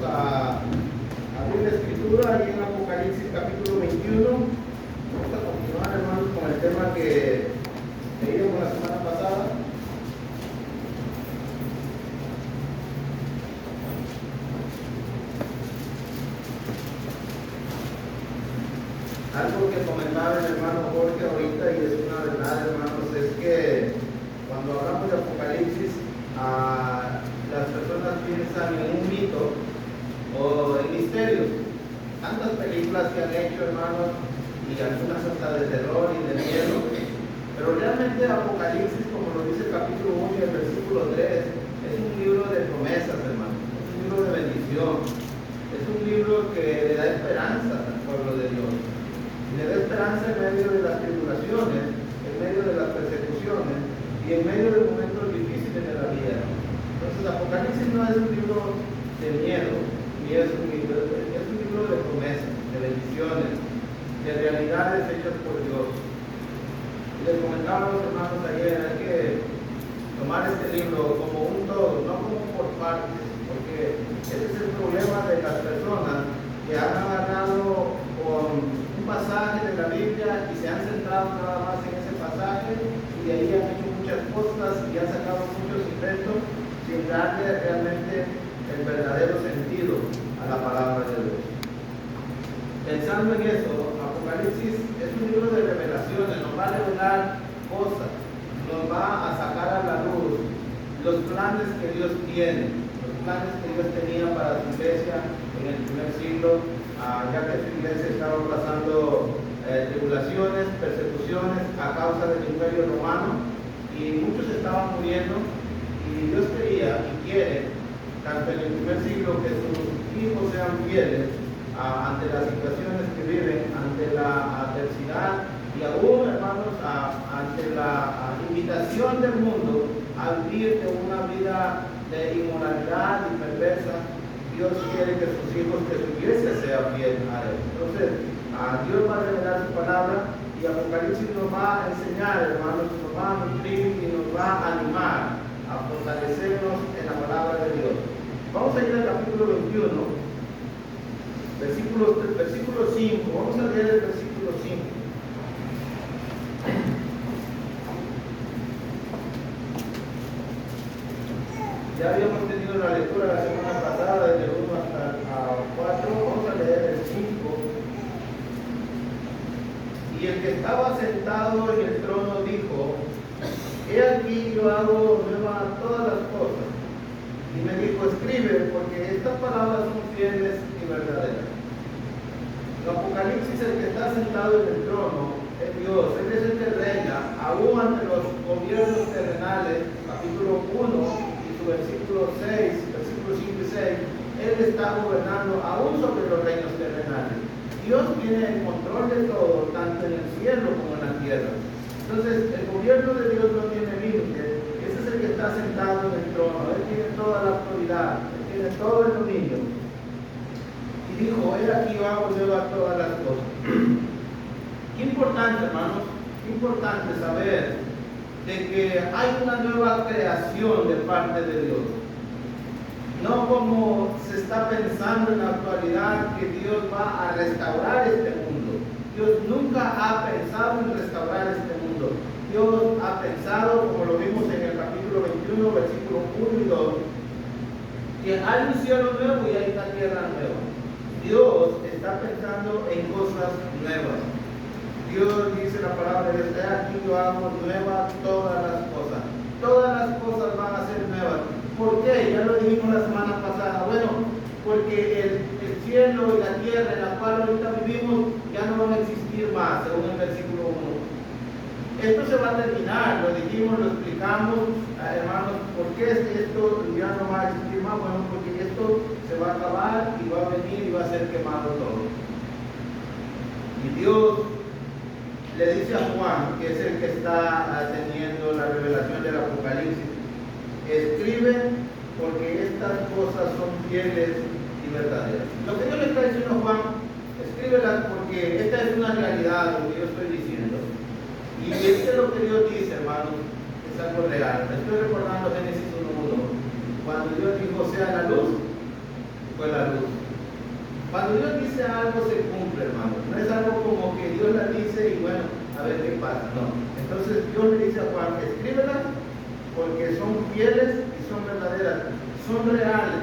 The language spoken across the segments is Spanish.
a abrir la escritura y en Apocalipsis capítulo 21. Vamos a continuar, hermanos, con el tema que leímos la semana pasada. Algo que comentaba el hermano Jorge ahorita, y es una verdad, hermanos, es que cuando hablamos de Apocalipsis, las personas piensan en un mito o en misterios. Tantas películas que han hecho, hermanos, y algunas hasta de terror y de miedo, pero realmente Apocalipsis, como lo dice el capítulo 1 y el versículo 3, es un libro de promesas, hermanos, es un libro de bendición, es un libro que le da esperanza al pueblo de Dios. Le da esperanza en medio de las tribulaciones, en medio de las persecuciones y en medio de momentos difíciles de la vida. Entonces, Apocalipsis no es un libro de miedo, ni es un libro de promesas, de bendiciones, de realidades hechas por Dios. Y les comentaba a los hermanos ayer, hay que tomar este libro como un todo, no como por partes, porque ese es el problema de las personas que han agarrado con un pasaje de la Biblia y se han centrado nada más en ese pasaje y de ahí han hecho muchas cosas y han sacado muchos inventos sin darle realmente el verdadero sentido a la palabra de Dios. Pensando en eso, Apocalipsis es un libro de revelaciones, nos va a revelar cosas, nos va a sacar a la luz los planes que Dios tiene, los planes que Dios tenía para su iglesia en el primer siglo, ya que su iglesia estaba pasando tribulaciones, persecuciones a causa del imperio romano y muchos estaban muriendo, y Dios quería y quiere, tanto en el primer siglo, que sus hijos sean fieles ante las situaciones que viven, ante la adversidad y aún, hermanos, ante la invitación del mundo a vivir de una vida de inmoralidad y perversa. Dios quiere que sus hijos, que su iglesia sea fiel a Él. Entonces, Dios va a revelar su palabra y Apocalipsis nos va a enseñar, hermanos, nos va a nutrir y nos va a animar a fortalecernos en la palabra de Dios. Vamos a ir al capítulo 21, versículo 5. Vamos a leer el versículo 5. Ya habíamos tenido la lectura la semana pasada, desde el 1 hasta 4, vamos a leer el 5. Y el que estaba sentado en el trono dijo: he aquí yo hago nuevas todas las cosas. Y me dijo: escribe, porque estas palabras son fieles y verdaderas. En Apocalipsis, el que está sentado en el trono es Dios, Él es el que reina, aún ante los gobiernos terrenales, capítulo 1. Versículo 6, versículos 5 y 6, Él está gobernando aún sobre los reinos terrenales. Dios tiene el control de todo, tanto en el cielo como en la tierra. Entonces, el gobierno de Dios no tiene límite. Ese es el que está sentado en el trono. Él tiene toda la autoridad, Él tiene todo el dominio. Y dijo: he aquí yo hago nuevas todas las cosas. Qué importante, hermanos, qué importante saber de que hay una nueva creación de parte de Dios. No como se está pensando en la actualidad, que Dios va a restaurar este mundo. Dios nunca ha pensado en restaurar este mundo. Dios ha pensado, como lo vimos en el capítulo 21, versículo 1 y 2, que hay un cielo nuevo y hay una tierra nueva. Dios está pensando en cosas nuevas. Dios dice la palabra de Dios: aquí yo hago nuevas todas las cosas. Todas las cosas van a ser nuevas. ¿Por qué? Ya lo dijimos la semana pasada. Bueno, porque el cielo y la tierra en la cual ahorita vivimos ya no van a existir más, según el versículo 1. Esto se va a terminar, lo dijimos, lo explicamos, hermanos. ¿Por qué esto ya no va a existir más? Bueno, porque esto se va a acabar y va a venir y va a ser quemado todo. Y Dios le dice a Juan, que es el que está teniendo la revelación del Apocalipsis: escribe, porque estas cosas son fieles y verdaderas. Lo que Dios le está diciendo a Juan: escríbelas, porque esta es una realidad, lo que yo estoy diciendo. Y esto es lo que Dios dice, hermanos, es algo real. Me estoy recordando Génesis 1:1. Cuando Dios dijo: sea la luz, fue la luz. Cuando Dios dice algo se cumple, hermano. No es algo como que Dios la dice y bueno, a ver qué pasa. No. Entonces Dios le dice a Juan, escríbelas porque son fieles y son verdaderas, son reales.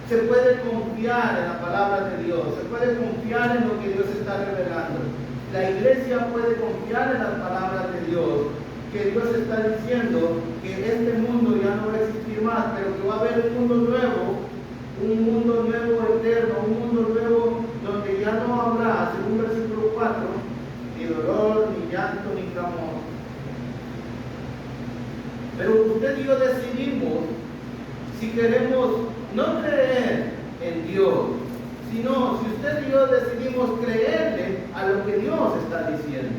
Se puede confiar en la palabra de Dios, se puede confiar en lo que Dios está revelando. La iglesia puede confiar en las palabras de Dios, que Dios está diciendo que este mundo ya no va a existir más, pero que va a haber un mundo nuevo eterno, un mundo nuevo donde ya no habrá, según versículo 4, ni dolor, ni llanto, ni clamor. Pero usted y yo decidimos si queremos no creer en Dios, sino si usted y yo decidimos creerle a lo que Dios está diciendo.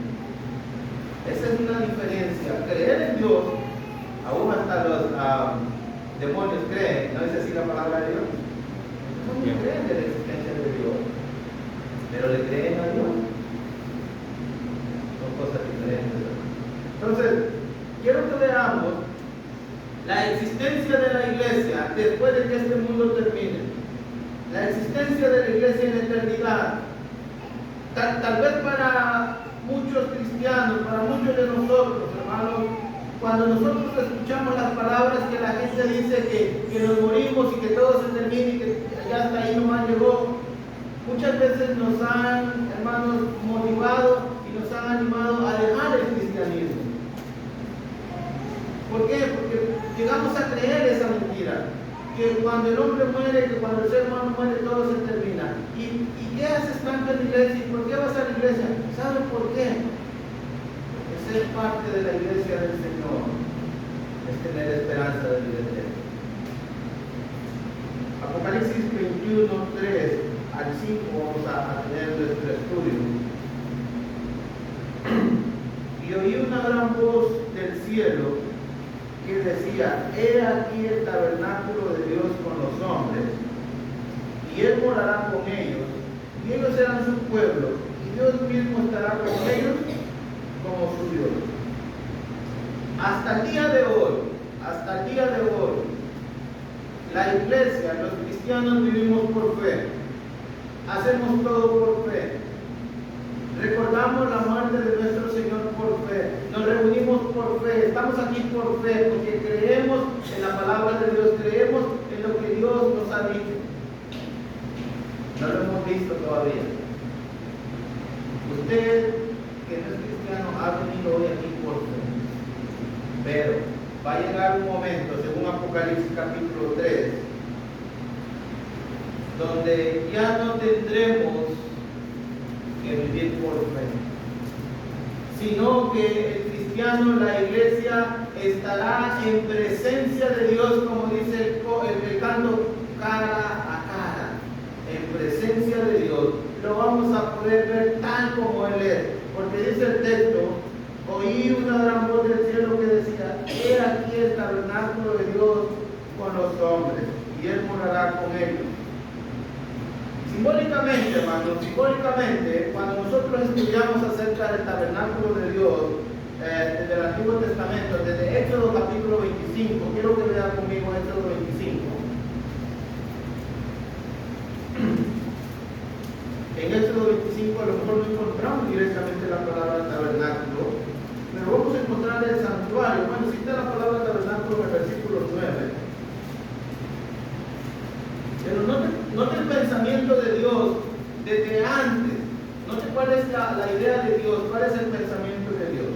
Esa es una diferencia. Creer en Dios, aún hasta los demonios creen, ¿no es así la palabra de Dios? No creen en la existencia de Dios, pero le creen a Dios. Son cosas diferentes. Entonces, quiero que veamos la existencia de la iglesia después de que este mundo termine. La existencia de la iglesia en la eternidad. Tal vez para muchos cristianos, para muchos de nosotros, hermanos, cuando nosotros escuchamos las palabras que la gente dice que nos morimos y que todo se termine y que ya hasta ahí nomás llegó, muchas veces nos han, hermanos, motivado y nos han animado a dejar el cristianismo. ¿Por qué? Porque llegamos a creer esa mentira, que cuando el hombre muere, que cuando el ser humano muere, todo se termina. ¿Y qué haces tanto en la iglesia? ¿Y por qué vas a la iglesia? ¿Saben por qué? Porque ser parte de la iglesia del Señor es tener esperanza de vida eterna. Apocalipsis 21, 3 al 5 vamos a tener nuestro estudio. Y oí una gran voz del cielo que decía: he aquí el tabernáculo de Dios con los hombres, y Él morará con ellos, y ellos serán su pueblo, y Dios mismo estará con ellos como su Dios. Hasta el día de hoy, la iglesia, los cristianos vivimos por fe, hacemos todo por fe. Recordamos la muerte de nuestro Señor por fe, nos reunimos por fe, estamos aquí por fe, porque creemos en la palabra de Dios, creemos en lo que Dios nos ha dicho. No lo hemos visto todavía. Usted, que no es cristiano, ha venido hoy aquí por fe. Pero va a llegar un momento, según Apocalipsis capítulo 3, donde ya no tendremos que vivir por fe, sino que el cristiano, la iglesia, estará en presencia de Dios, como dice el canto, cara a cara, en presencia de Dios. Lo vamos a poder ver tal como Él es, porque dice el texto: oí una gran voz del cielo que decía: he aquí el tabernáculo de Dios con los hombres, y Él morará con ellos. Simbólicamente, hermanos, cuando nosotros estudiamos acerca del tabernáculo de Dios, desde el Antiguo Testamento, desde Éxodo capítulo 25, quiero que vean conmigo Éxodo 25. En Éxodo 25 a lo mejor no encontramos directamente la palabra tabernáculo, pero vamos a encontrar el santuario. Bueno, sí está la palabra tabernáculo en el versículo 9. Pero note el pensamiento de Dios desde antes. Note cuál es la idea de Dios, cuál es el pensamiento de Dios.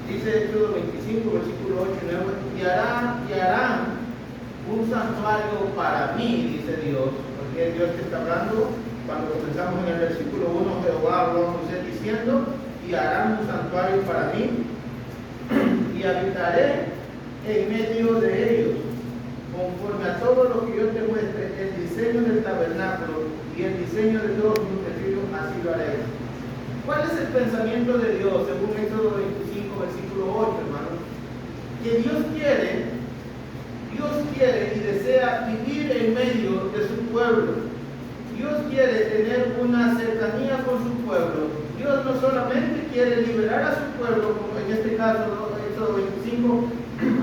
Dice Éxodo 25, versículo 8 y 9: y harán un santuario para mí, dice Dios, porque es Dios que está hablando. Cuando comenzamos en el versículo 1, Jehová habló a Moisés diciendo: y harán un santuario para mí, y habitaré en medio de ellos, conforme a todo lo que yo te muestre, el diseño del tabernáculo y el diseño de todos mis utensilios, así lo haré. ¿Cuál es el pensamiento de Dios, según Éxodo 25, versículo 8, hermano? Que Dios quiere quiere y desea vivir en medio de su pueblo. Dios quiere tener una cercanía con su pueblo. Dios no solamente quiere liberar a su pueblo, como en este caso, ¿no? Éxodo 25,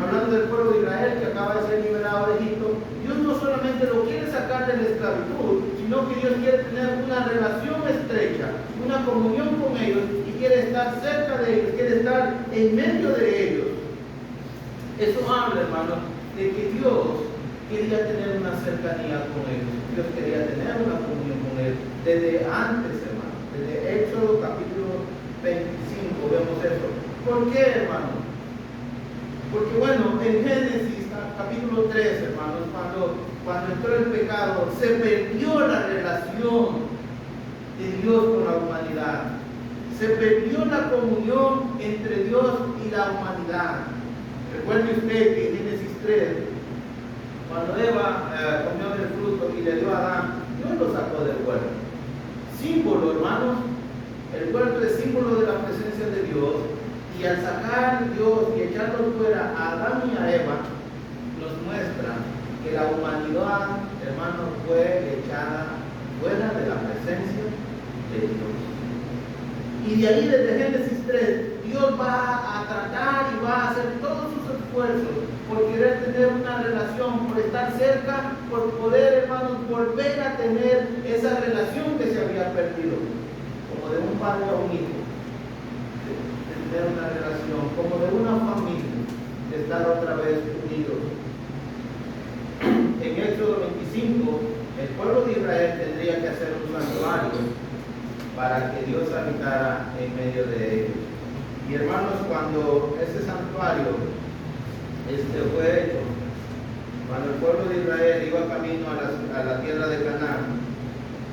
hablando del pueblo de Israel que acaba de ser liberado de Egipto. Dios no solamente lo quiere sacar de la esclavitud, sino que Dios quiere tener una relación estrecha, una comunión con ellos y quiere estar cerca de ellos, quiere estar en medio de ellos. Eso habla, hermano, de que Dios quería tener una cercanía con ellos. Dios quería tener una comunión con ellos desde antes, hermano. Desde Éxodo capítulo 25 vemos eso. ¿Por qué, hermano? Porque bueno, en Génesis capítulo 3, hermanos, cuando entró el pecado, se perdió la relación de Dios con la humanidad. Se perdió la comunión entre Dios y la humanidad. Recuerde usted que en Génesis 3, cuando Eva comió del fruto y le dio a Adán, Dios lo sacó del huerto. Símbolo, hermanos, el huerto es símbolo de la presencia de Dios. Y al sacar Dios y echarlo fuera a Adán y a Eva, nos muestra que la humanidad, hermanos, fue echada fuera de la presencia de Dios. Y de ahí, desde Génesis 3, Dios va a tratar y va a hacer todos sus esfuerzos por querer tener una relación, por estar cerca, por poder, hermanos, volver a tener esa relación que se había perdido, como de un padre a un hijo. Tener una relación, como de una familia, de estar otra vez unidos. En Éxodo 25, el pueblo de Israel tendría que hacer un santuario para que Dios habitara en medio de ellos. Y hermanos, cuando ese santuario fue hecho, cuando el pueblo de Israel iba camino a la tierra de Canaán,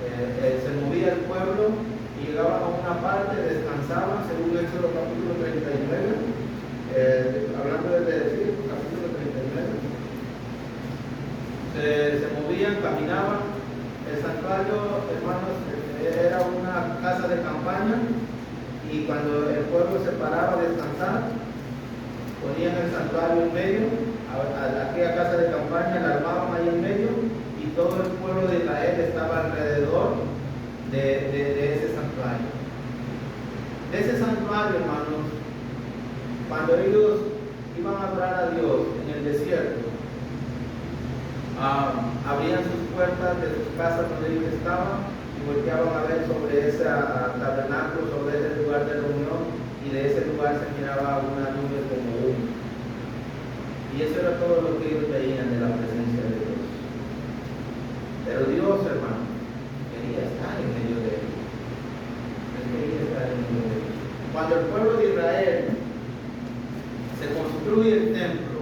se movía el pueblo y llegaban a una parte, descansaban, según Éxodo capítulo 39, hablando de capítulo 39, se movían, caminaban. El santuario, hermanos, era una casa de campaña, y cuando el pueblo se paraba a descansar, ponían el santuario en medio, aquella casa de campaña la armaban ahí en medio, y todo el pueblo de Israel estaba alrededor de ese santuario. De ese santuario, hermanos, cuando ellos iban a adorar a Dios en el desierto, abrían sus puertas de sus casas donde ellos estaban y volteaban a ver sobre ese tabernáculo, sobre ese lugar de reunión, y de ese lugar se miraba una nube como humo. Y eso era todo lo que ellos veían de la presencia de Dios. Pero Dios, hermano, quería estar en medio de ellos. Él quería estar en medio de ellos. Cuando el pueblo de Israel se construye el templo,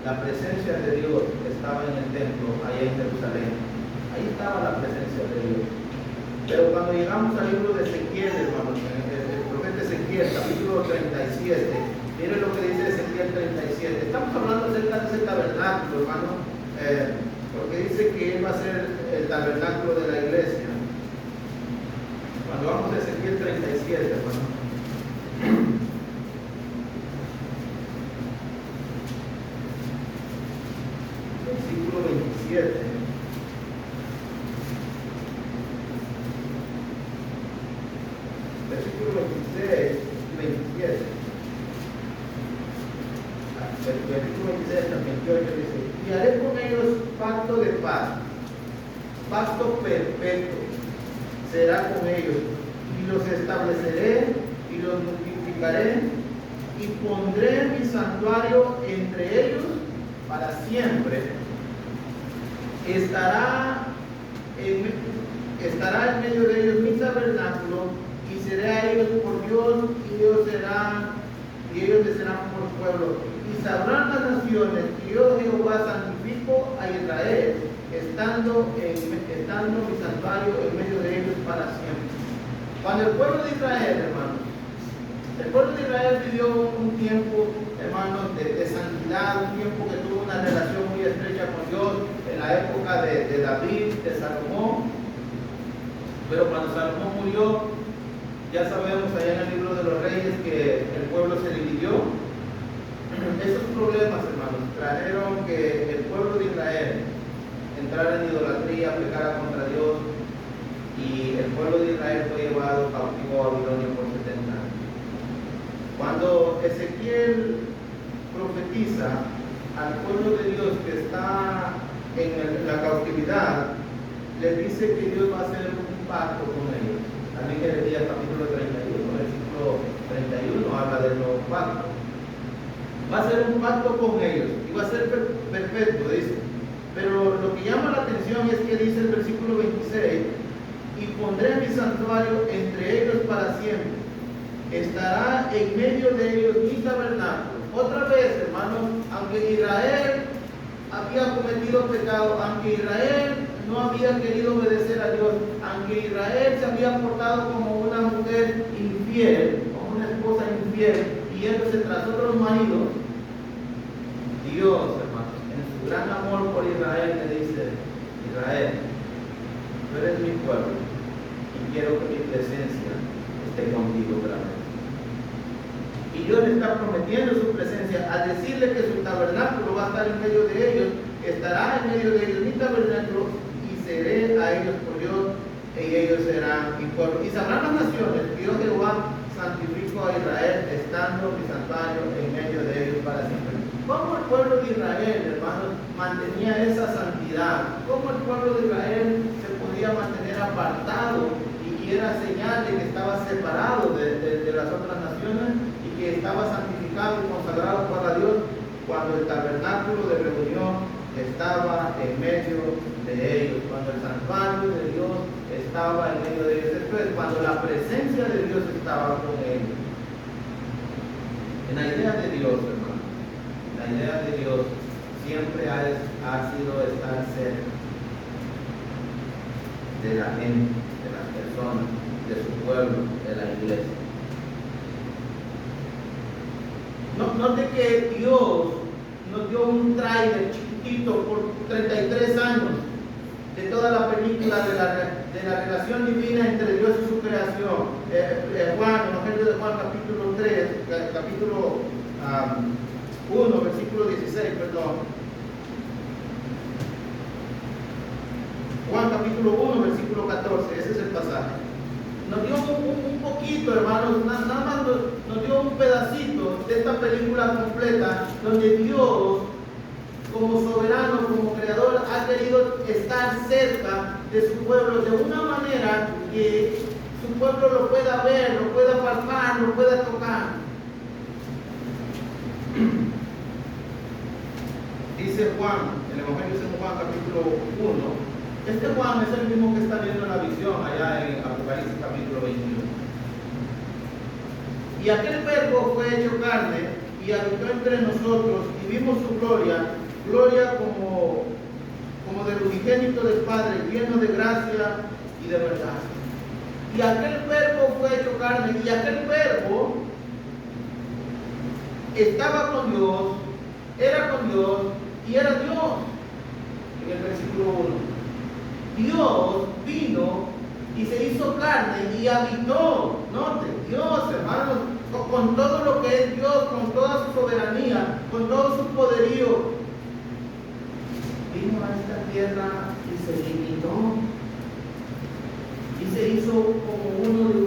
la presencia de Dios estaba en el templo, allá en Jerusalén. Ahí estaba la presencia de Dios. Pero cuando llegamos al libro de Ezequiel, hermanos, el profeta Ezequiel, capítulo 37, miren lo que dice Ezequiel 37. Estamos hablando acerca de ese tabernáculo, hermano, porque dice que él va a ser el tabernáculo de la iglesia. Cuando vamos a Ezequiel 37, hermano, versículo 27. Versículo 26 y 27. Versículo 26 hasta 28 dice: y haré con ellos pacto de paz, pacto perpetuo será con ellos, y los estableceré y los multiplicaré, y pondré mi santuario entre ellos para siempre. Estará en medio de ellos mi tabernáculo, y seré a ellos por Dios, y ellos les serán por pueblo. Y sabrán las naciones que yo, Jehová, santifico a Israel, estando mi santuario en medio de ellos para siempre. Cuando el pueblo de Israel, hermanos, el pueblo de Israel vivió un tiempo, hermanos, de santidad, un tiempo que tuvo una relación muy estrecha con Dios, en la época de David, de Salomón. Pero cuando Salomón murió, ya sabemos allá en el libro de los Reyes que el pueblo se dividió. esos problemas, hermanos, trajeron que el pueblo de Israel entrara en idolatría, pecara contra Dios, y el pueblo de Israel fue llevado cautivo a Babilonia por 70 años. Cuando Ezequiel profetiza al pueblo de Dios que está en la cautividad, les dice que Dios va a hacer un pacto con ellos. También Jeremías capítulo 31, versículo 31 habla del nuevo pacto. Va a hacer un pacto con ellos y va a ser perfecto, dice. Pero lo que llama la atención es que dice el versículo 26: y pondré mi santuario entre ellos para siempre. Estará en medio de ellos mi tabernáculo. Otra vez, hermanos, aunque Israel había cometido pecado, aunque Israel no había querido obedecer a Dios, aunque Israel se había portado como una mujer infiel, como una esposa infiel, yéndose tras otros maridos, Dios, hermanos, en su gran amor por Israel, le dice: Israel, tú eres mi pueblo y quiero que mi presencia esté contigo otra vez. Y Dios le está prometiendo su presencia al decirle que su tabernáculo va a estar en medio de ellos, estará en medio de ellos mi tabernáculo, y seré a ellos por Dios, y ellos serán mi pueblo. Y sabrán las naciones que yo Jehová santifico a Israel, estando mi santuario en medio de ellos para siempre. ¿Cómo el pueblo de Israel, hermanos, mantenía esa santidad? ¿Cómo el pueblo de Israel se podía mantener apartado y era señal de que estaba separado de las otras naciones y que estaba santificado y consagrado para Dios? Cuando el tabernáculo de reunión estaba en medio de ellos, cuando el santuario de Dios estaba en medio de ellos. Esto es cuando la presencia de Dios estaba con ellos. En la idea de Dios, hermano, la idea de Dios siempre ha sido estar cerca de la gente, de las personas, de su pueblo, de la iglesia. Note que Dios nos dio un tráiler chiquitito por 33 años de toda la película de la relación divina entre Dios y su creación. Juan, el Evangelio de Juan, capítulo 3, capítulo 1, versículo 16, perdón. Juan capítulo 1, versículo 14, ese es el pasaje. Nos dio un poquito, hermanos, nada más nos dio un pedacito de esta película completa, donde Dios, como soberano, como creador, ha querido estar cerca de su pueblo de una manera que su pueblo lo pueda ver, lo pueda palpar, lo pueda tocar. Dice Juan, el Evangelio de Juan capítulo 1. Este Juan es el mismo que está viendo la visión allá en Apocalipsis capítulo 21. Y aquel verbo fue hecho carne y habitó entre nosotros, y vimos su gloria, gloria como del unigénito del Padre, lleno de gracia y de verdad. Y aquel verbo fue hecho carne, y aquel verbo estaba con Dios, era con Dios y era Dios. En el versículo 1. Dios vino y se hizo carne y habitó. Note, Dios, hermanos, con todo lo que es Dios, con toda su soberanía, con todo su poderío, vino a esta tierra y se limitó y se hizo como uno de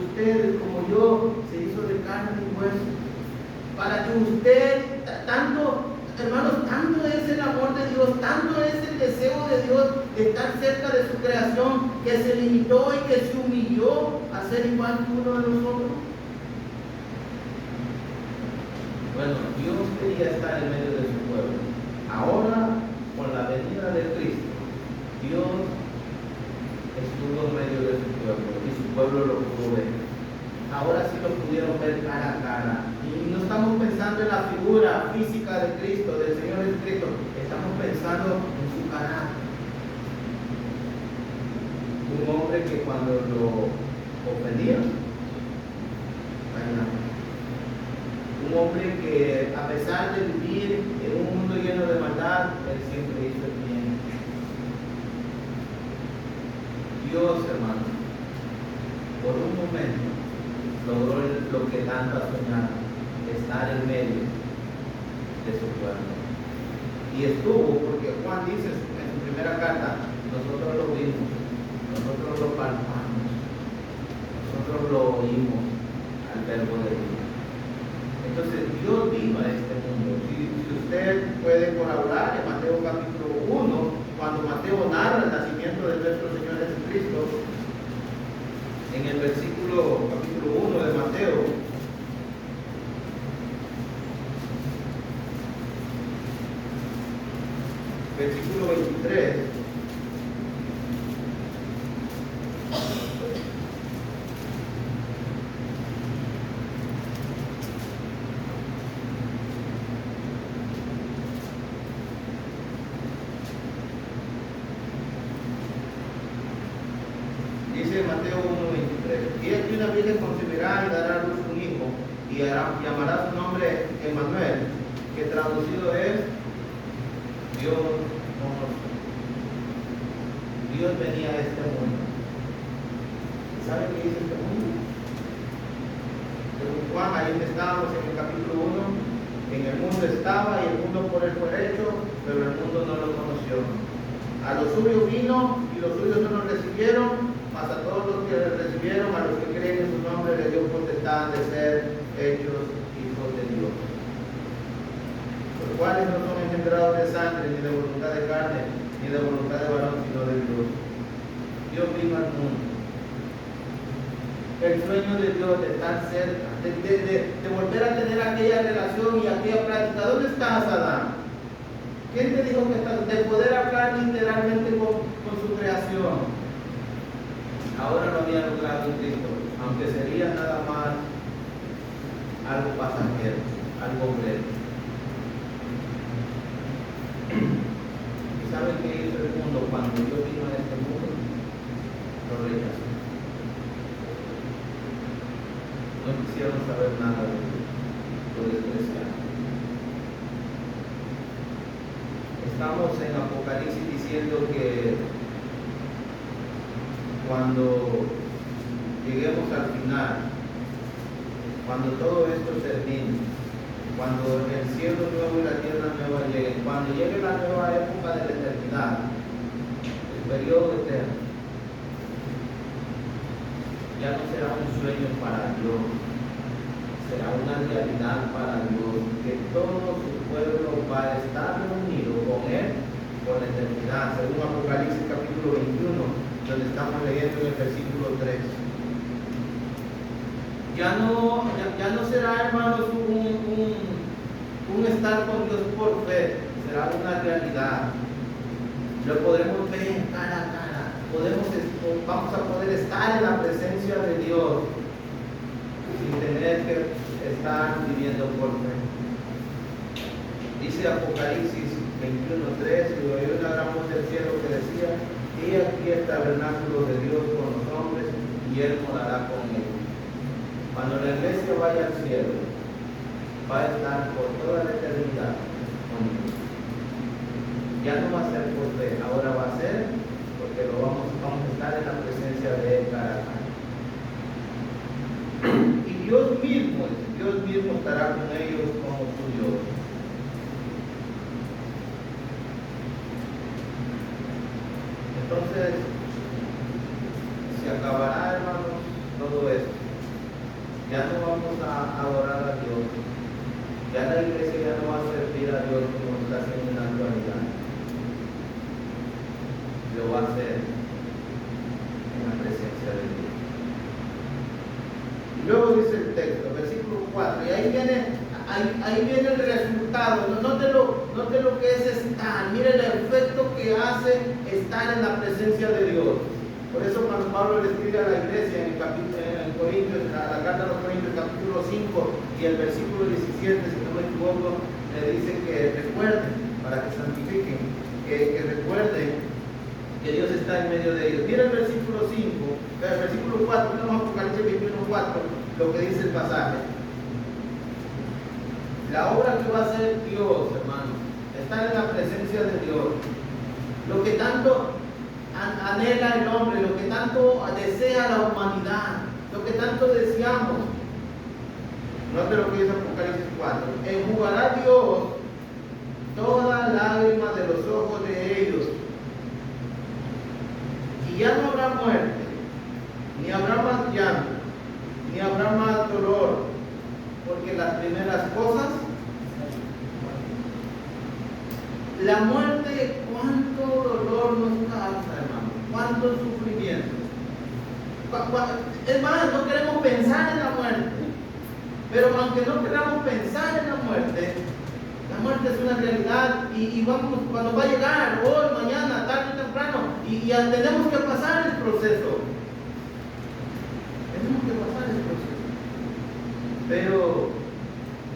ustedes, como yo, se hizo de carne y hueso, para que usted, hermanos, tanto es el amor de Dios, tanto es el deseo de Dios de estar cerca de su creación, que se limitó y que se humilló a ser igual que uno de nosotros. Bueno, Dios quería estar en medio de su pueblo. Ahora, con la venida de Cristo, Dios estuvo en medio de su pueblo y su pueblo lo pudo ver. Ahora sí lo pudieron ver cara a cara. Y no estamos pensando en la figura física de Cristo, del Señor Jesucristo, estamos pensando en su carácter. Un hombre que cuando lo ofendía, callaba. Un hombre que, a pesar de vivir en un mundo lleno de maldad, él siempre hizo el bien. Dios, hermano, por un momento logró lo que tanto ha soñado, estar en medio de su pueblo. Y estuvo, porque Juan dice en su primera carta, nosotros lo vimos, nosotros lo palpamos, nosotros lo oímos al verbo de Dios. Entonces Dios vino a este mundo. Si usted puede colaborar en Mateo capítulo 1, cuando Mateo narra el nacimiento de nuestro Señor Jesucristo, en el capítulo 1 de Mateo, versículo 23, dice Mateo 1:23, y aquí una virgen concebirá y dará a luz un hijo, y llamará su nombre Emmanuel, que traducido es Dios con nosotros. Dios venía a este mundo. ¿Sabe qué dice este mundo? Según Juan, ahí estábamos en el capítulo 1, en el mundo estaba y el mundo por él fue hecho, pero el mundo no lo conoció. A los suyos vino y los suyos no lo recibieron, mas a todos los que le recibieron, a los que creen en su nombre, le dio potestad de ser hechos hijos de Dios. Los cuales no son engendrados de sangre, ni de voluntad de carne, ni de voluntad de varón, sino de Dios. Dios vino al mundo. El sueño de Dios de estar cerca, de volver a tener aquella relación y aquella práctica. ¿Dónde estás, Adán? ¿Quién te dijo que estás? De poder hablar literalmente con su creación. Ahora lo había logrado en Cristo, aunque sería nada más algo pasajero, algo breve. ¿Y saben qué hizo el mundo cuando Dios vino a este mundo? Lo rechazó. No quisieron saber nada de Dios, lo despreciaron. Estamos en Apocalipsis diciendo que cuando lleguemos al final, cuando todo esto termine, cuando el cielo nuevo y la tierra nueva lleguen, cuando llegue la nueva época de la eternidad, el periodo eterno, ya no será un sueño para Dios, será una realidad para Dios, que todo su pueblo va a estar reunido con Él por la eternidad, según Apocalipsis capítulo 21, donde estamos leyendo en el versículo 3. Ya no será, hermanos, un estar con Dios por fe, será una realidad. Lo podremos ver cara a cara, vamos a poder estar en la presencia de Dios sin tener que estar viviendo por fe. Dice Apocalipsis 21:3, y oí una gran voz del cielo que decía: y aquí el tabernáculo de Dios con los hombres, y Él morará con ellos. Cuando la iglesia vaya al cielo, va a estar por toda la eternidad con Dios. Ya no va a ser por fe, ahora va a ser porque vamos a estar en la presencia de Él cara a cara. Y Dios mismo estará con ellos como su Dios. Entonces, se acabará, hermanos, todo esto. Ya no vamos a adorar a Dios. Ya la iglesia ya no va a servir a Dios como está haciendo en la actualidad. Lo va a hacer en la presencia de Dios. Y luego dice el texto, versículo 4, y ahí viene el resultado. Note lo que es estar. Mire el efecto que hace estar en la presencia de Dios. Por eso cuando Pablo le escribe a la iglesia en Corintios, la carta a los Corintios, capítulo 5 y el versículo 17, si no me equivoco, le dice que recuerden, para que santifiquen, que recuerden que Dios está en medio de ellos. Mira el versículo 5, el versículo 4, no, Apocalipsis 21:4, lo que dice el pasaje. La obra que va a hacer Dios, hermanos, estar en la presencia de Dios. Lo que tanto anhela el hombre, lo que tanto desea la humanidad, lo que tanto deseamos. Note lo que dice Apocalipsis 4. Enjugará Dios toda lágrima de los ojos de ellos. Y ya no habrá muerte, ni habrá más llanto, ni habrá más dolor, porque las primeras cosas, la muerte, cuánto dolor nos causa, hermano, cuánto sufrimiento. Es más, no queremos pensar en la muerte, pero aunque no queramos pensar en la muerte es una realidad y vamos, cuando va a llegar, hoy, mañana, tarde o temprano, y ya tenemos que pasar el proceso. Tenemos que pasar el proceso. Pero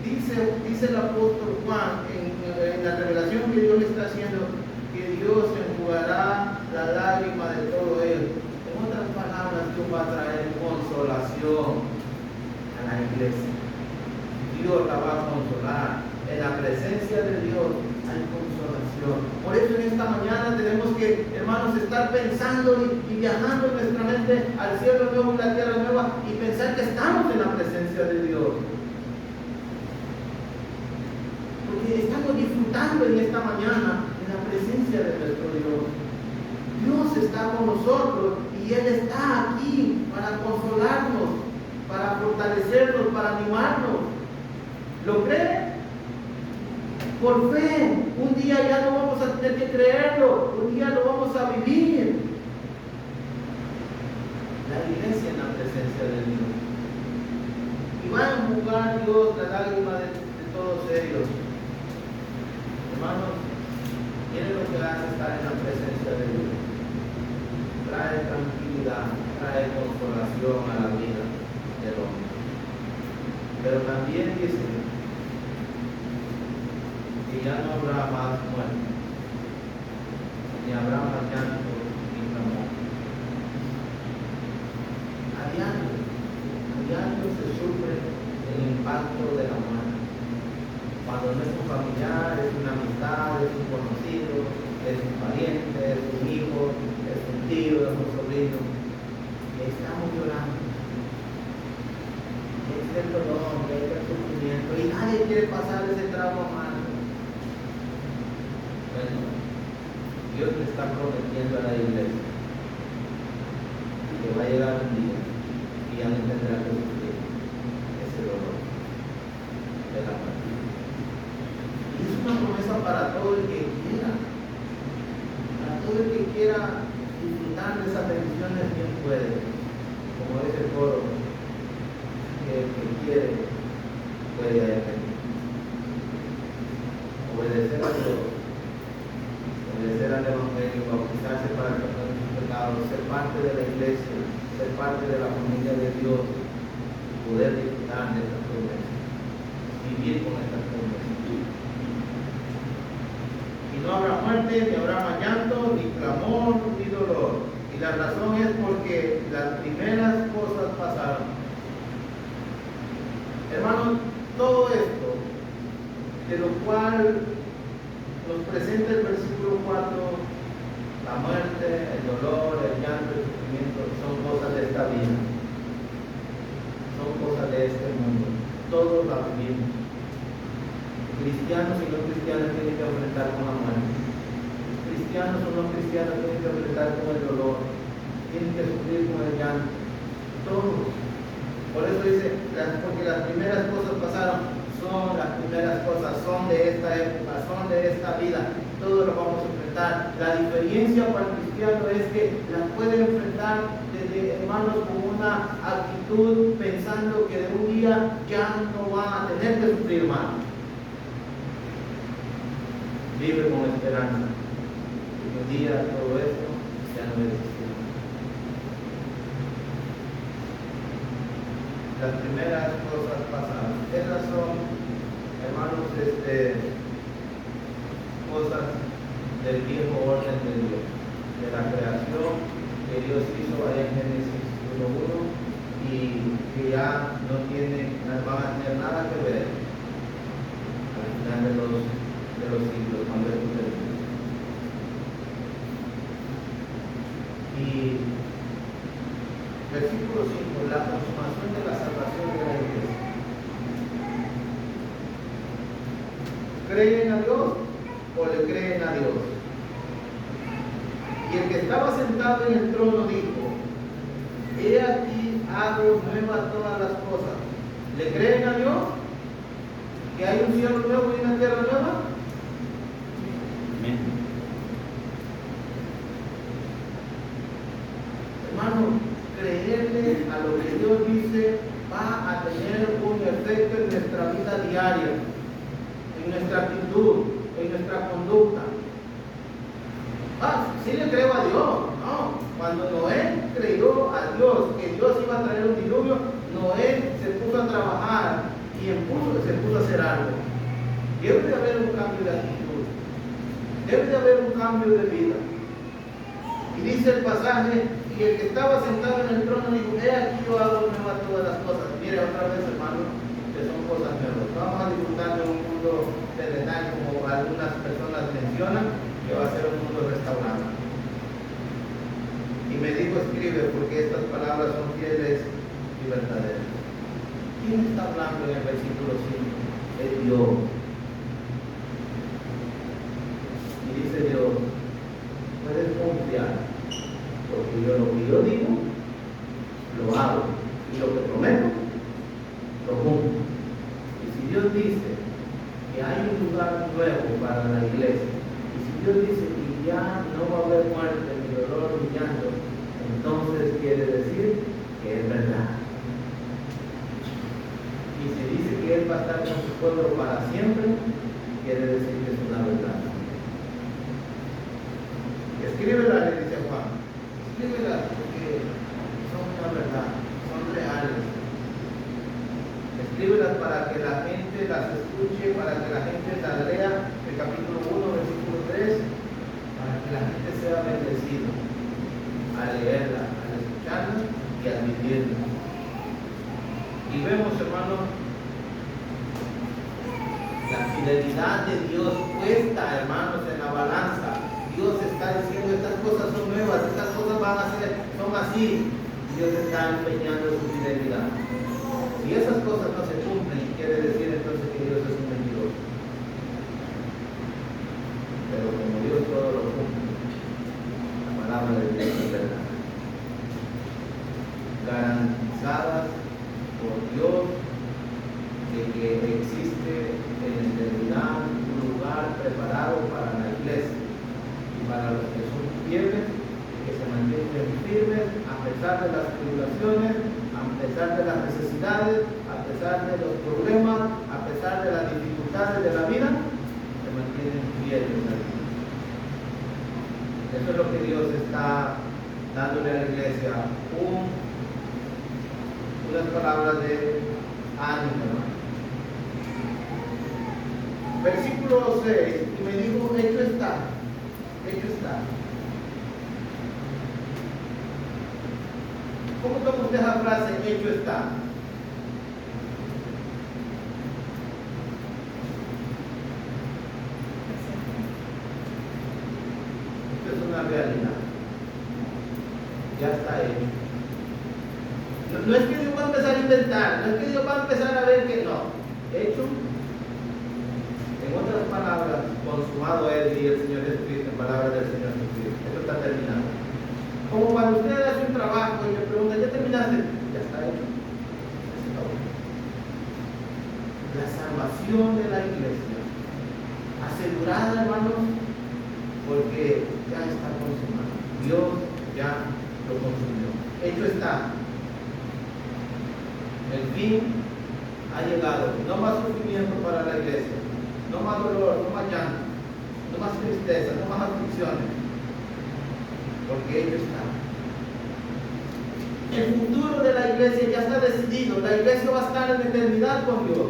dice el apóstol Juan en la revelación que Dios le está haciendo, que Dios enjugará la lágrima de todo ellos. En otras palabras, Dios va a traer consolación a la iglesia. Dios la va a consolar. En la presencia de Dios hay consolación. Por eso en esta mañana tenemos que, hermanos, estar pensando y viajando en nuestra mente al cielo nuevo y la tierra nueva y pensar que estamos en la presencia de Dios. Porque estamos disfrutando en esta mañana en la presencia de nuestro Dios. Dios está con nosotros y Él está aquí para consolarnos, para fortalecernos, para animarnos. ¿Lo cree? Por fe, un día ya no vamos a tener que creerlo, un día lo vamos a vivir. La iglesia en la presencia de Dios. Y va a enjugar Dios la lágrima de todos ellos. Hermanos, miren lo que hace estar en la presencia de Dios. Trae tranquilidad, trae consolación a la vida del hombre. Pero también dice que ya no habrá más muerte, ni habrá más llanto ni clamor. A diario se sufre el impacto de la muerte. Cuando no es un familiar, es una amistad, es un conocido, es un pariente, es un hijo, es un tío, es un sobrino, estamos llorando. Es el dolor, es el sufrimiento, y nadie quiere pasar ese trago más. Bueno, Dios le está prometiendo a la iglesia que va a llegar un día y ya no tendrá que sufrir ese dolor de la muerte. Y es una promesa para todo el que quiera, disfrutar de esas bendiciones, bien puede, como dice el coro, que el que quiere puede arrepentir, obedecer a Dios, obedecer al Evangelio, bautizarse para el perdón de sus pecados, ser parte de la iglesia, ser parte de la familia de Dios, poder disfrutar de estas promesas, vivir con estas promesas. Y no habrá muerte, ni habrá más llanto, ni clamor, ni dolor. Y la razón es porque las primeras cosas pasaron. Hermanos, todo esto, de lo cual nos presenta el versículo 4, la muerte, el dolor, el llanto, el sufrimiento, son cosas de esta vida, son cosas de este mundo, todos la vivimos. Cristianos y no cristianos tienen que enfrentar con la muerte, cristianos o no cristianos tienen que enfrentar con el dolor, tienen que sufrir con el llanto, todos. Por eso dice, porque las primeras cosas pasaron, son las primeras cosas, son de esta época, son de esta vida, todos lo vamos a enfrentar. La diferencia para el cristiano es que las puede enfrentar desde, hermanos, con una actitud pensando que de un día ya no va a tener que sufrir más. Vive con esperanza, que un día todo esto ya no existe. Las primeras cosas pasaron. Esas son, hermanos, cosas del viejo orden de Dios, de la creación que Dios hizo allá en Génesis 1:1 y que ya no van a tener nada que ver al final de los siglos, cuando esto termine. Y versículo 5, la consumación de la salvación de la iglesia. ¿Creen a Dios? o le creen a Dios? Y el que estaba sentado en el trono dijo: he aquí hago nuevas todas las cosas. ¿Le creen a Dios? ¿Que hay un cielo nuevo y una tierra nueva? Amén. Hermano, creerle a lo que Dios dice va a tener un efecto en nuestra vida diaria, en nuestra actitud, en nuestra conducta. Sí le creo a Dios, no. Cuando Noé creyó a Dios que Dios iba a traer un diluvio, Noé se puso a trabajar y se puso a hacer algo. Debe de haber un cambio de actitud, debe de haber un cambio de vida. Y dice el pasaje: y el que estaba sentado en el trono dijo: he aquí yo hago nuevas todas las cosas. Mire, otra vez, hermano, que son cosas nuevas. No vamos a disfrutar de un mundo terrenal como algunas personas mencionan, que va a ser un mundo restaurado. Y me dijo: escribe, porque estas palabras son fieles y verdaderas. ¿Quién está hablando en el versículo 5? Es Dios. Y dice Dios: puedes confiar, porque yo lo que yo digo, lo hago, y lo que prometo, lo cumplo. Y si Dios dice que hay un lugar nuevo para la iglesia, y si Dios dice que ya no va a haber muerte, ni dolor, ni llanto, entonces quiere decir que es verdad. Y si dice que Él va a estar con su pueblo para siempre, quiere decir que es una verdad. Escríbela, le dice Juan. Escríbela, porque son una verdad, son reales. Escríbelas para que la gente las escuche, para que la gente las lea, el capítulo 1, versículo 3, para que la gente sea bendecida al leerla, al escucharla y al vivirla. Y vemos, hermano, la fidelidad de Dios puesta, hermanos, en la balanza. Dios está diciendo: estas cosas son nuevas, estas cosas van a ser, son así. Dios está empeñando su fidelidad. Si esas cosas no se cumplen, quiere decir entonces que Dios es un mentiroso. Pero como Dios todo lo cumple, la palabra de Dios es verdad. Garantizadas por Dios de que existe en la eternidad un lugar preparado para la iglesia y para los que son fieles, que se mantienen firmes a pesar de las tribulaciones, a pesar de las necesidades, a pesar de los problemas, a pesar de las dificultades de la vida, se mantienen fieles a Dios. Eso es lo que Dios está dándole a la iglesia, unas palabras de ánimo, hermano. Versículo 6, y me dijo: hecho está, hecho está. ¿Cómo toma usted esa frase, hecho está? Esto es una realidad. Ya está hecho. No es que Dios va a empezar a inventar, no es que Dios va a empezar a ver que no. Hecho, en otras palabras, consumado es, y el Señor Jesucristo, en palabras del Señor Jesucristo. Esto está terminado. Como cuando usted hace un trabajo y le pregunta: ¿ya terminaste? Ya está hecho. La salvación de la iglesia, asegurada, hermanos, porque ya está consumado. Dios ya lo consumió. Hecho está. El fin ha llegado. No más sufrimiento para la iglesia, no más dolor, no más llanto, no más tristeza, no más aflicciones, porque ello está. El futuro de la iglesia ya está decidido. La iglesia va a estar en eternidad con Dios.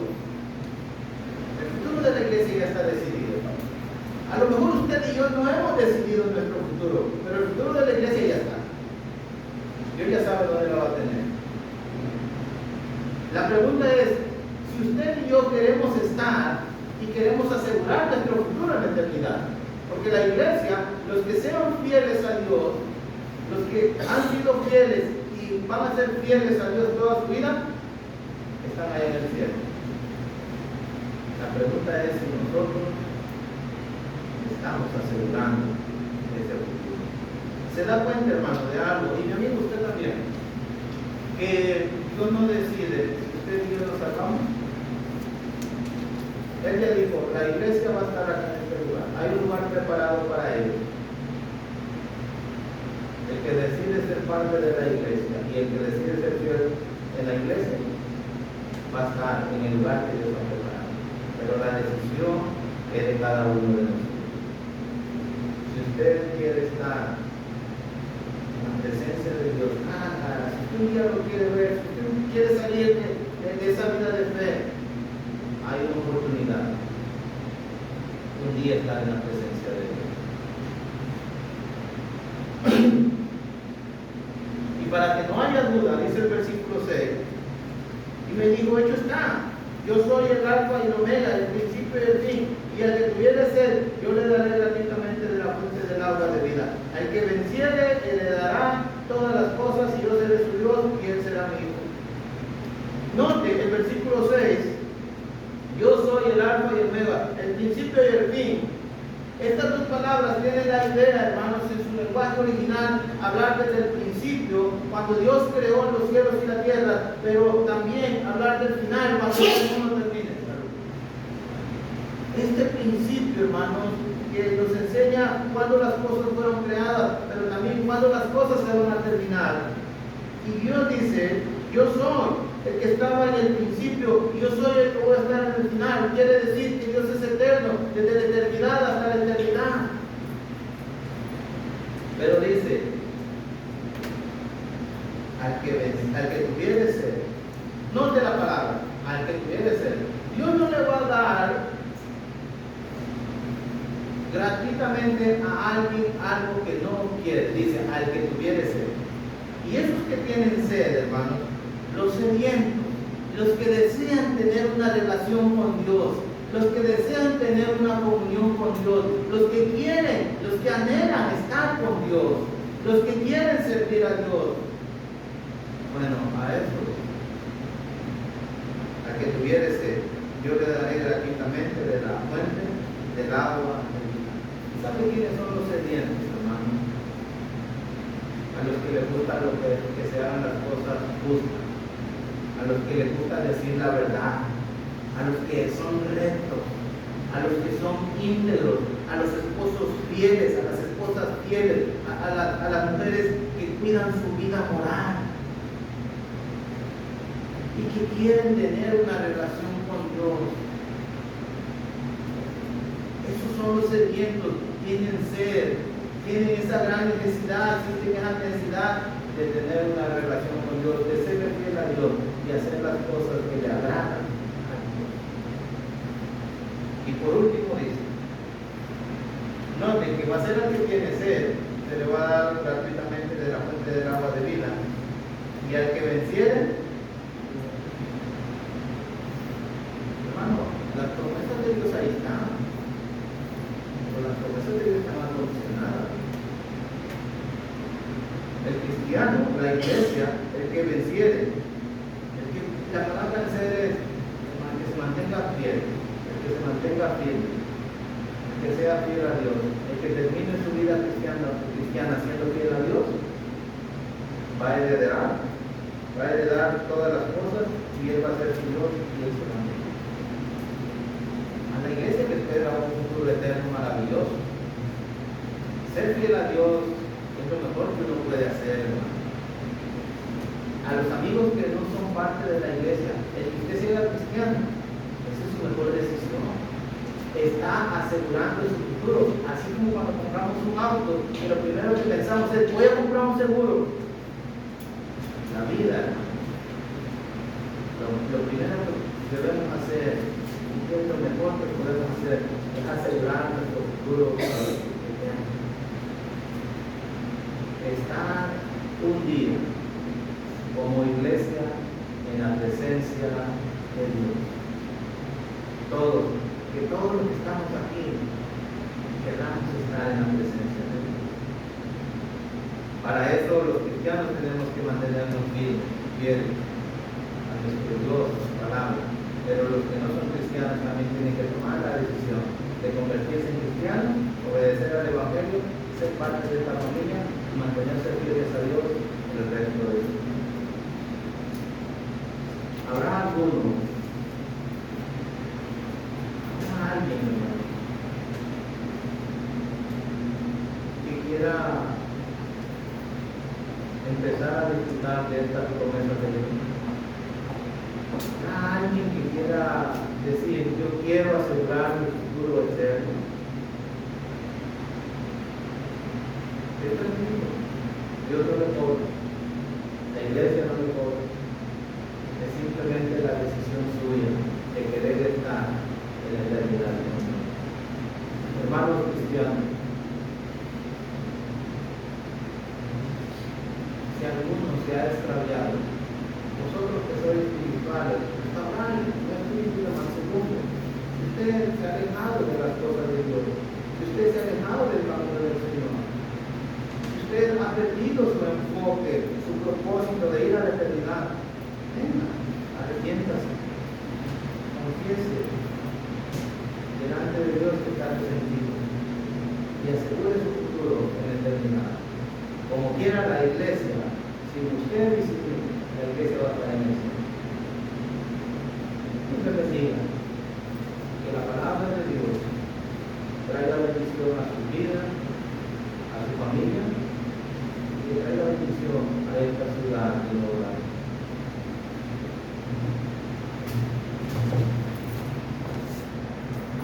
El futuro de la iglesia ya está decidido. A lo mejor usted y yo no hemos decidido nuestro futuro, pero el futuro de la iglesia ya está. Dios ya sabe dónde lo va a tener. La pregunta es: si usted y yo queremos estar y queremos asegurar nuestro futuro en la eternidad, porque la iglesia, los que sean fieles a Dios, los que han sido fieles y van a ser fieles a Dios toda su vida, están ahí en el cielo. La pregunta es si nosotros estamos asegurando ese futuro. Se da cuenta, hermano, de algo, y mi amigo, usted también, que Dios no decide si usted y yo nos salvamos. Él ya dijo, la iglesia va a estar acá en este lugar, hay un lugar preparado para ellos. El que decide ser parte de la iglesia y el que decide ser fiel en la iglesia va a estar en el lugar que Dios ha preparado. Pero la decisión es de cada uno de nosotros. Si usted quiere estar en la presencia de Dios, si usted un día lo quiere ver, si usted quiere salir de esa vida de fe, hay una oportunidad. Un día estar en la presencia de Dios. Y para que no haya duda, dice el versículo 6, y me dijo, hecho está, yo soy el alfa y el omega, el principio y el fin, y al que tuviere sed, yo le daré gratuitamente de la fuente del agua de vida. Al que venciere, le dará todas las cosas, y yo seré su Dios, y él será mi hijo. Note el versículo 6, yo soy el alfa y el omega, el principio y el fin. Estas dos palabras tienen la idea, hermanos, en su lenguaje original, hablar desde el principio, cuando Dios creó los cielos y la tierra, pero también hablar del final, cuando el mundo termine. Este principio, hermanos, que nos enseña cuándo las cosas fueron creadas, pero también cuándo las cosas se van a terminar. Y Dios dice, yo soy el que estaba en el principio, y yo soy el que voy a estar en el final. Quiere decir que Dios es eterno, desde la eternidad hasta la eternidad. Pero dice, al que tuviere sed, note la palabra, al que tuviere sed, Dios no le va a dar gratuitamente a alguien algo que no quiere. Dice, al que tuviere sed. Y esos que tienen sed, hermanos, los sedientos, los que desean tener una relación con Dios, los que desean tener una comunión con Dios, los que quieren, los que anhelan estar con Dios, los que quieren servir a Dios. Bueno, a eso, a que tuviere sed, yo le daré gratuitamente de la fuente del agua de vida. ¿Sabe quiénes son los sedientos, hermanos? A los que les gusta que se hagan las cosas justas, a los que les gusta decir la verdad, a los que son rectos, a los que son íntegros, a los esposos fieles, a las esposas fieles, a las mujeres que cuidan su vida moral y que quieren tener una relación con Dios. Esos son los sedientos, tienen sed, tienen esa gran necesidad, sienten esa necesidad de tener una relación con Dios, de ser fiel a Dios y hacer las cosas que le agradan a Dios. Y por último dice, noten que va a ser al que tiene sed, se le va a dar gratuitamente de la fuente del agua de vida, y al que venciere, hermano, las promesas de Dios ahí están, pero las promesas de Dios están condicionadas. El cristiano, la iglesia, el que venciere, la palabra vencer es el que se mantenga fiel, el que se mantenga fiel, el que sea fiel a Dios, el que termine su vida cristiana siendo fiel a Dios, va a heredar todas las cosas, y él va a ser su Dios y él se mantiene. A la iglesia que espera un futuro eterno maravilloso. Ser fiel a Dios es lo mejor que uno puede hacer, hermano. A los amigos que no son parte de la iglesia, el que usted sea cristiano, esa es su mejor decisión. Está asegurando su futuro. Así como cuando compramos un auto, y lo primero que pensamos es, voy a comprar un seguro. La vida, lo primero que debemos hacer, y es lo mejor que podemos hacer, es asegurar nuestro futuro eterno. Estar un día como iglesia en la presencia de Dios. Todos los que estamos aquí queramos estar en la presencia de Dios. Para eso los cristianos tenemos que mantenernos fieles a nuestro Dios, a su palabra. Pero los que no son cristianos también tienen que tomar la decisión de convertirse en cristiano, obedecer al Evangelio, ser parte de esta familia y mantenerse fieles a Dios en el resto de su vida. Habrá alguno, habrá alguien, hermano, que quiera empezar a disfrutar de estas promesas de Dios. Habrá alguien que quiera decir, yo quiero asegurar mi futuro eterno. Esto es mío. Dios no le cobra. La iglesia no le cobra. Es simplemente la decisión suya de querer estar en la eternidad con Dios. Hermanos cristianos, si alguno se ha extraviado, vosotros que sois espirituales, sabrán el espíritu de mansedumbre. Si usted se ha alejado de las cosas de Dios, si usted se ha alejado del camino del Señor, si usted ha perdido su enfoque, su propósito de ir a la eternidad, venga, arrepiéntase, confiese delante de Dios que está arrepentido y asegure su futuro en la eternidad. Como quiera la iglesia, sin usted y sin mí, la iglesia va a estar en eso. Siempre les diga que la palabra de Dios traiga bendición a su vida, a su familia, y que traiga bendición a esta ciudad y no